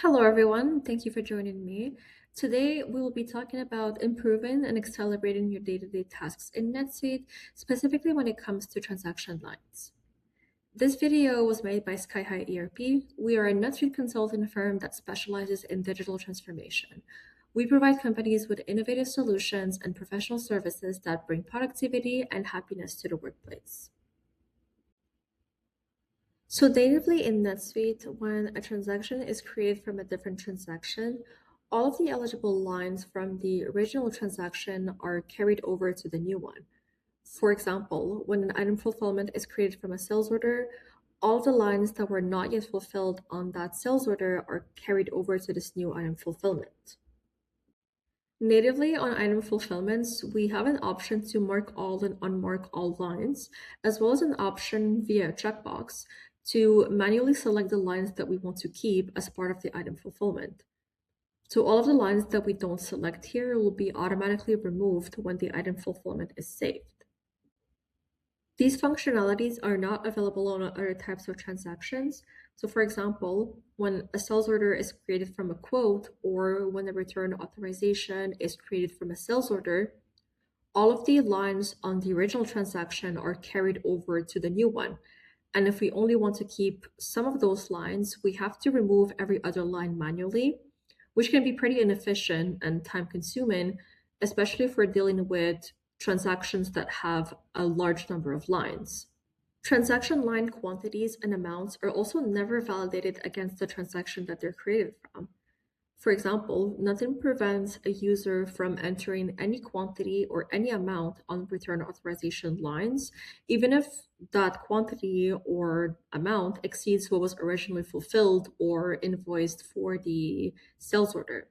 Hello, everyone. Thank you for joining me. Today, we will be talking about improving and accelerating your day-to-day tasks in NetSuite, specifically when it comes to transaction lines. This video was made by Sky High ERP. We are a NetSuite consulting firm that specializes in digital transformation. We provide companies with innovative solutions and professional services that bring productivity and happiness to the workplace. So natively in NetSuite, when a transaction is created from a different transaction, all of the eligible lines from the original transaction are carried over to the new one. For example, when an item fulfillment is created from a sales order, all the lines that were not yet fulfilled on that sales order are carried over to this new item fulfillment. Natively on item fulfillments, we have an option to mark all and unmark all lines, as well as an option via checkbox to manually select the lines that we want to keep as part of the item fulfillment. So all of the lines that we don't select here will be automatically removed when the item fulfillment is saved. These functionalities are not available on other types of transactions. So for example, when a sales order is created from a quote or when a return authorization is created from a sales order, all of the lines on the original transaction are carried over to the new one. And if we only want to keep some of those lines, we have to remove every other line manually, which can be pretty inefficient and time consuming, especially if we're dealing with transactions that have a large number of lines. Transaction line quantities and amounts are also never validated against the transaction that they're created from. For example, nothing prevents a user from entering any quantity or any amount on return authorization lines, even if that quantity or amount exceeds what was originally fulfilled or invoiced for the sales order.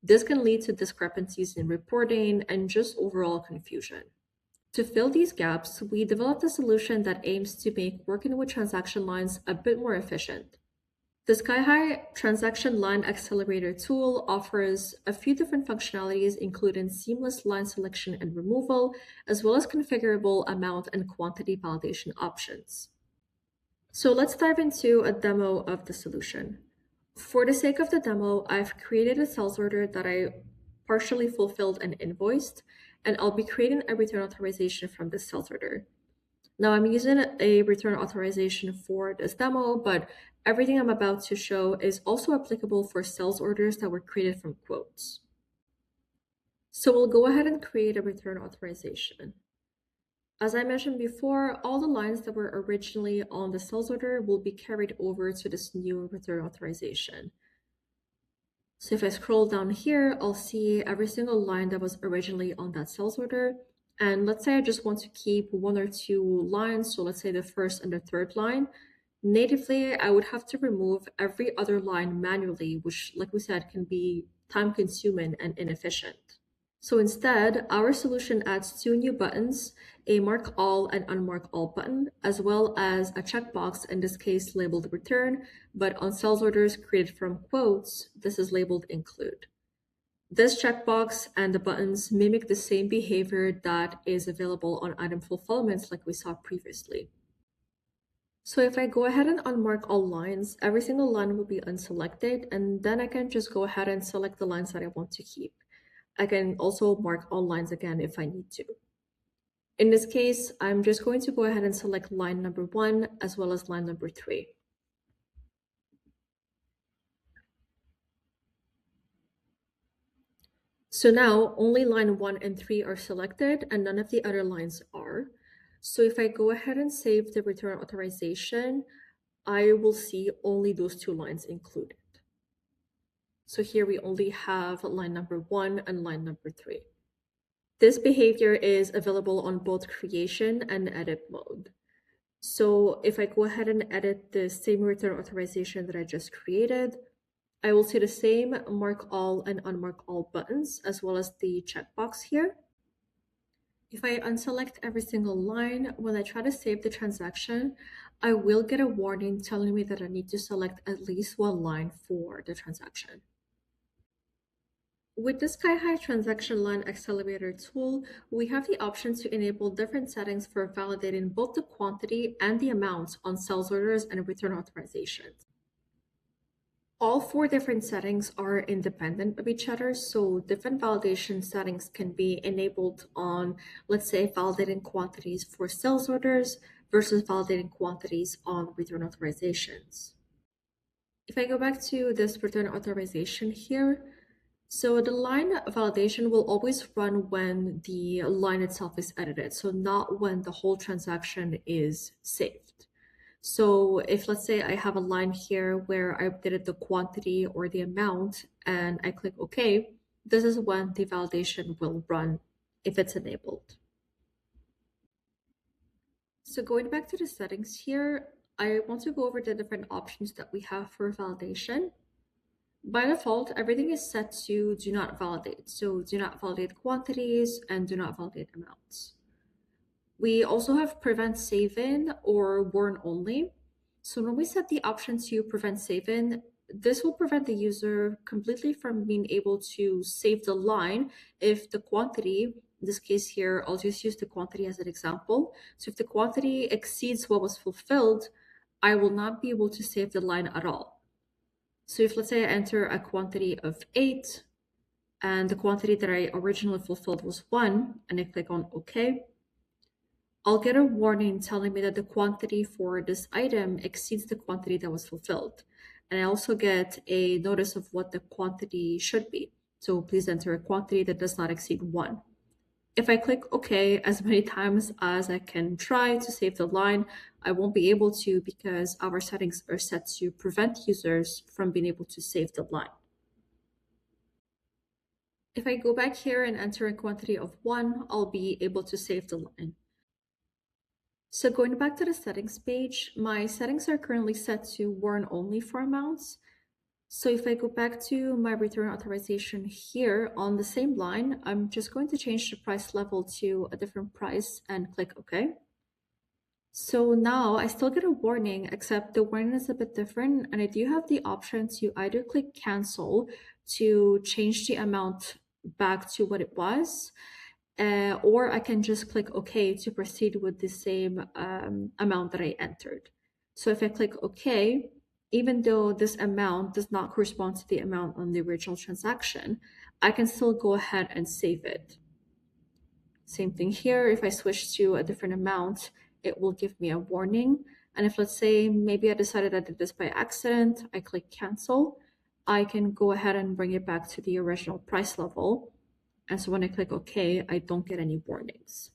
This can lead to discrepancies in reporting and just overall confusion. To fill these gaps, we developed a solution that aims to make working with transaction lines a bit more efficient. The Sky High Transaction Line Accelerator tool offers a few different functionalities, including seamless line selection and removal, as well as configurable amount and quantity validation options. So let's dive into a demo of the solution. For the sake of the demo, I've created a sales order that I partially fulfilled and invoiced, and I'll be creating a return authorization from this sales order. Now I'm using a return authorization for this demo, but everything I'm about to show is also applicable for sales orders that were created from quotes. So we'll go ahead and create a return authorization. As I mentioned before, all the lines that were originally on the sales order will be carried over to this new return authorization. So if I scroll down here, I'll see every single line that was originally on that sales order. And let's say I just want to keep one or two lines. So let's say the first and the third line. Natively, I would have to remove every other line manually, which, like we said, can be time consuming and inefficient. So instead, our solution adds two new buttons, a Mark All and Unmark All button, as well as a checkbox, in this case labeled Return, but on sales orders created from quotes, this is labeled Include. This checkbox and the buttons mimic the same behavior that is available on item fulfillments like we saw previously. So if I go ahead and unmark all lines, every single line will be unselected, and then I can just go ahead and select the lines that I want to keep. I can also mark all lines again if I need to. In this case, I'm just going to go ahead and select line number 1 as well as line number 3. So now only line 1 and 3 are selected and none of the other lines are. So if I go ahead and save the return authorization, I will see only those two lines included. So here we only have line number 1 and line number 3. This behavior is available on both creation and edit mode. So if I go ahead and edit the same return authorization that I just created, I will see the same Mark All and Unmark All buttons, as well as the checkbox here. If I unselect every single line, when I try to save the transaction, I will get a warning telling me that I need to select at least one line for the transaction. With the Sky High Transaction Line Accelerator tool, we have the option to enable different settings for validating both the quantity and the amounts on sales orders and return authorizations. All four different settings are independent of each other, so different validation settings can be enabled on, let's say, validating quantities for sales orders versus validating quantities on return authorizations. If I go back to this return authorization here, so the line validation will always run when the line itself is edited, so not when the whole transaction is saved. So if, let's say, I have a line here where I updated the quantity or the amount and I click OK, this is when the validation will run if it's enabled. So going back to the settings here, I want to go over the different options that we have for validation. By default, everything is set to do not validate. So do not validate quantities and do not validate amounts. We also have prevent save-in or warn only. So when we set the option to prevent save-in, this will prevent the user completely from being able to save the line if the quantity, in this case here, I'll just use the quantity as an example. So if the quantity exceeds what was fulfilled, I will not be able to save the line at all. So if, let's say, I enter a quantity of 8 and the quantity that I originally fulfilled was 1 and I click on OK, I'll get a warning telling me that the quantity for this item exceeds the quantity that was fulfilled. And I also get a notice of what the quantity should be. So please enter a quantity that does not exceed 1. If I click OK as many times as I can try to save the line, I won't be able to because our settings are set to prevent users from being able to save the line. If I go back here and enter a quantity of 1, I'll be able to save the line. So going back to the settings page, my settings are currently set to warn only for amounts. So if I go back to my return authorization here on the same line, I'm just going to change the price level to a different price and click OK. So now I still get a warning, except the warning is a bit different. And I do have the option to either click cancel to change the amount back to what it was, or I can just click OK to proceed with the same amount that I entered. So if I click OK, even though this amount does not correspond to the amount on the original transaction, I can still go ahead and save it. Same thing here. If I switch to a different amount, it will give me a warning. And if, let's say, maybe I decided I did this by accident, I click cancel, I can go ahead and bring it back to the original price level. And so when I click OK, I don't get any warnings.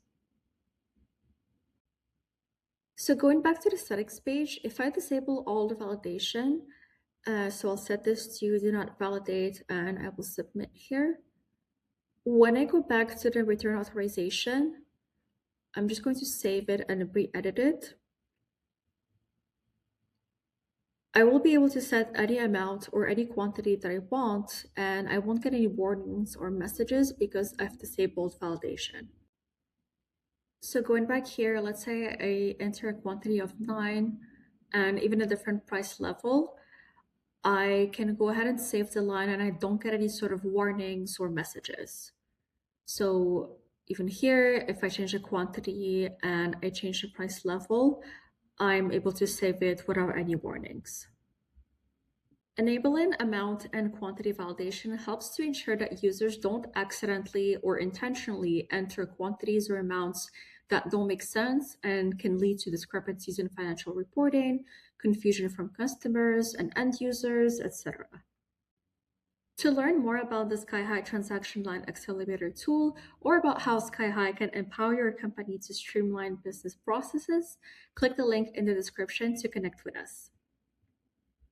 So going back to the settings page, if I disable all the validation, so I'll set this to do not validate and I will submit here. When I go back to the return authorization, I'm just going to save it and re-edit it. I will be able to set any amount or any quantity that I want, and I won't get any warnings or messages because I've disabled validation. So going back here, let's say I enter a quantity of 9 and even a different price level, I can go ahead and save the line and I don't get any sort of warnings or messages. So even here, if I change the quantity and I change the price level, I'm able to save it without any warnings. Enabling amount and quantity validation helps to ensure that users don't accidentally or intentionally enter quantities or amounts that don't make sense and can lead to discrepancies in financial reporting, confusion from customers and end users, etc. To learn more about the Sky High Transaction Line Accelerator tool or about how Sky High can empower your company to streamline business processes, click the link in the description to connect with us.